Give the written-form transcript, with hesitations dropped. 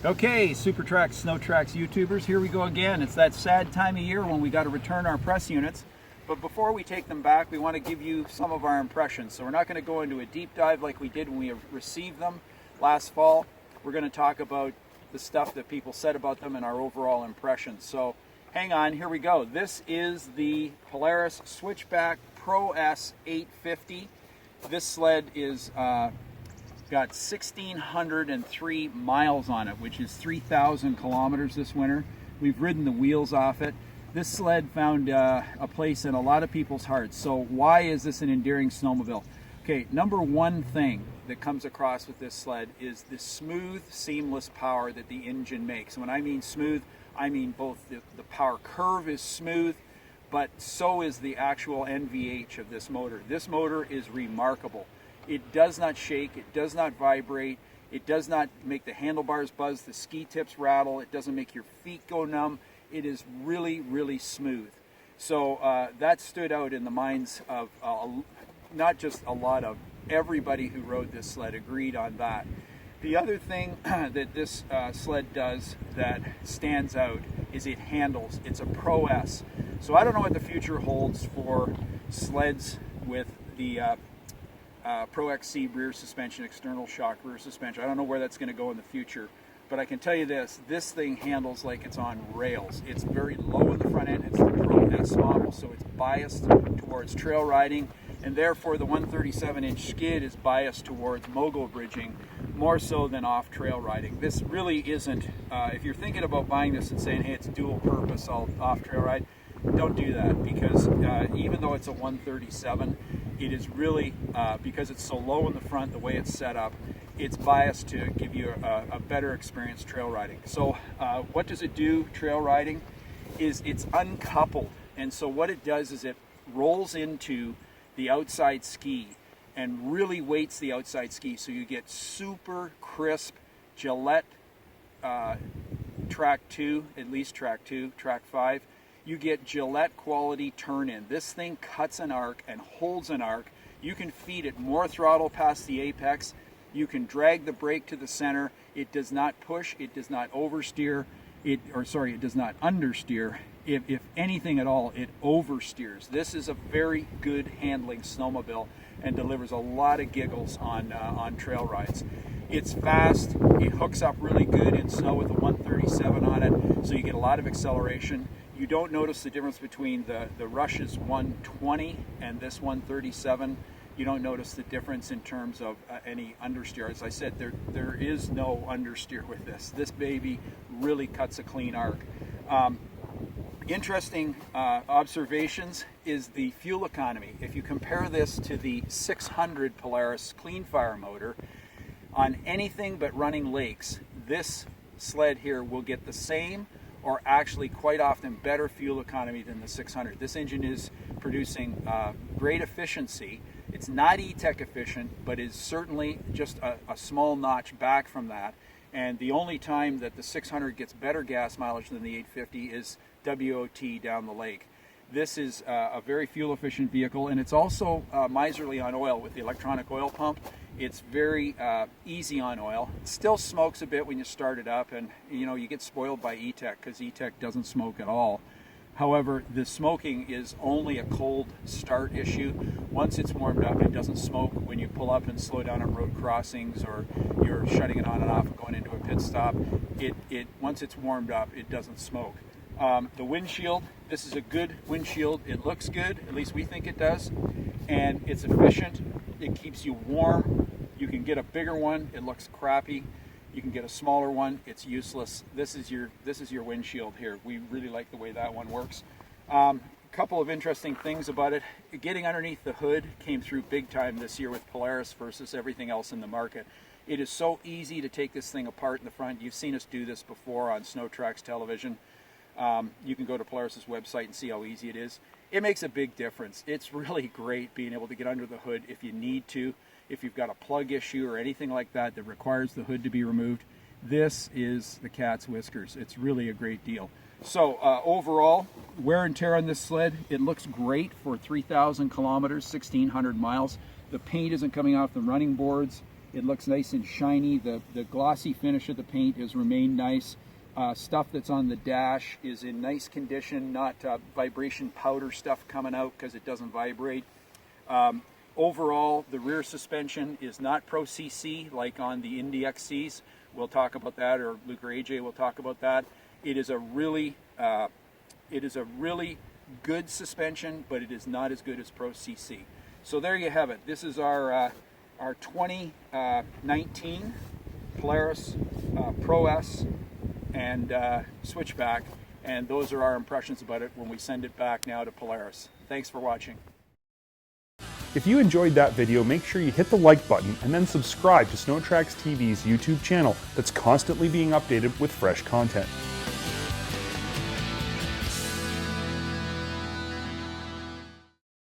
Okay, SuperTrax, SnowTrax YouTubers, here we go again. It's that sad time of year when we got to return our press units. But before we take them back, we want to give you some of our impressions. So we're not going to go into a deep dive like we did when we received them last fall. We're going to talk about the stuff that people said about them and our overall impressions. So hang on, here we go. This is the Polaris Switchback PRO-S 850. This sled is got 1,603 miles on it, which is 3,000 kilometers this winter. We've ridden the wheels off it. This sled found a place in a lot of people's hearts. So why is this an endearing snowmobile? Okay, number one thing that comes across with this sled is the smooth, seamless power that the engine makes. And when I mean smooth, I mean both the power curve is smooth, but so is the actual NVH of this motor. This motor is remarkable. It does not shake, it does not vibrate, it does not make the handlebars buzz, the ski tips rattle, it doesn't make your feet go numb. It is really, really smooth. So that stood out in the minds of not just a lot of everybody who rode this sled agreed on that. The other thing that this sled does that stands out is it handles. It's a Pro-S. So I don't know what the future holds for sleds with the Pro-XC rear suspension, external shock rear suspension. I don't know where that's going to go in the future, but I can tell you this thing handles like it's on rails. It's very low in the front end. It's the Pro-S model, so it's biased towards trail riding, and therefore the 137-inch skid is biased towards mogul bridging more so than off trail riding. This really isn't, if you're thinking about buying this and saying, hey, it's dual purpose, I'll off trail ride, don't do that, because even though it's a 137, it is really, because it's so low in the front, the way it's set up, it's biased to give you a better experience trail riding. So what does it do trail riding is it's uncoupled. And so what it does is it rolls into the outside ski and really weights the outside ski. So you get super crisp Gillette track 2, at least track 2, track 5. You get Gillette quality turn-in. This thing cuts an arc and holds an arc. You can feed it more throttle past the apex. You can drag the brake to the center. It does not push. It does not oversteer. It does not understeer. If anything at all, it oversteers. This is a very good handling snowmobile and delivers a lot of giggles on trail rides. It's fast. It hooks up really good in snow with a 137 on it, so you get a lot of acceleration. You don't notice the difference between the Rush's 120 and this 137. You don't notice the difference in terms of any understeer. As I said, there is no understeer with this. This baby really cuts a clean arc. Interesting observations is the fuel economy. If you compare this to the 600 Polaris clean fire motor, on anything but running lakes, this sled here will get the same or actually quite often better fuel economy than the 600. This engine is producing great efficiency. It's not E-Tech efficient, but is certainly just a small notch back from that. And the only time that the 600 gets better gas mileage than the 850 is WOT down the lake. This is a very fuel efficient vehicle, and it's also miserly on oil with the electronic oil pump. It's very easy on oil. It still smokes a bit when you start it up, and you get spoiled by E-Tech because E-Tech doesn't smoke at all. However, the smoking is only a cold start issue. Once it's warmed up, it doesn't smoke when you pull up and slow down on road crossings, or you're shutting it on and off and going into a pit stop. Once it's warmed up, it doesn't smoke. The windshield, this is a good windshield. It looks good, at least we think it does, and it's efficient. It keeps you warm. You can get a bigger one, it looks crappy. You can get a smaller one, it's useless. This is your windshield here. We really like the way that one works. Couple of interesting things about it. Getting underneath the hood came through big time this year with Polaris versus everything else in the market. It is so easy to take this thing apart in the front. You've seen us do this before on SnowTrax television. You can go to Polaris's website and see how easy it is. It makes a big difference. It's really great being able to get under the hood if you need to. If you've got a plug issue or anything like that that requires the hood to be removed, this is the cat's whiskers. It's really a great deal. So overall, wear and tear on this sled, it looks great for 3,000 kilometers, 1,600 miles. The paint isn't coming off the running boards. It looks nice and shiny. The glossy finish of the paint has remained nice. Stuff that's on the dash is in nice condition, not vibration powder stuff coming out because it doesn't vibrate. Overall, the rear suspension is not Pro CC like on the Indy XCs. We'll talk about that, or Luke or AJ will talk about that. It is a really good suspension, but it is not as good as Pro CC. So there you have it. This is our 2019 Polaris PRO-S and Switchback, and those are our impressions about it when we send it back now to Polaris. Thanks for watching. If you enjoyed that video, make sure you hit the like button and then subscribe to SnowTrax TV's YouTube channel that's constantly being updated with fresh content.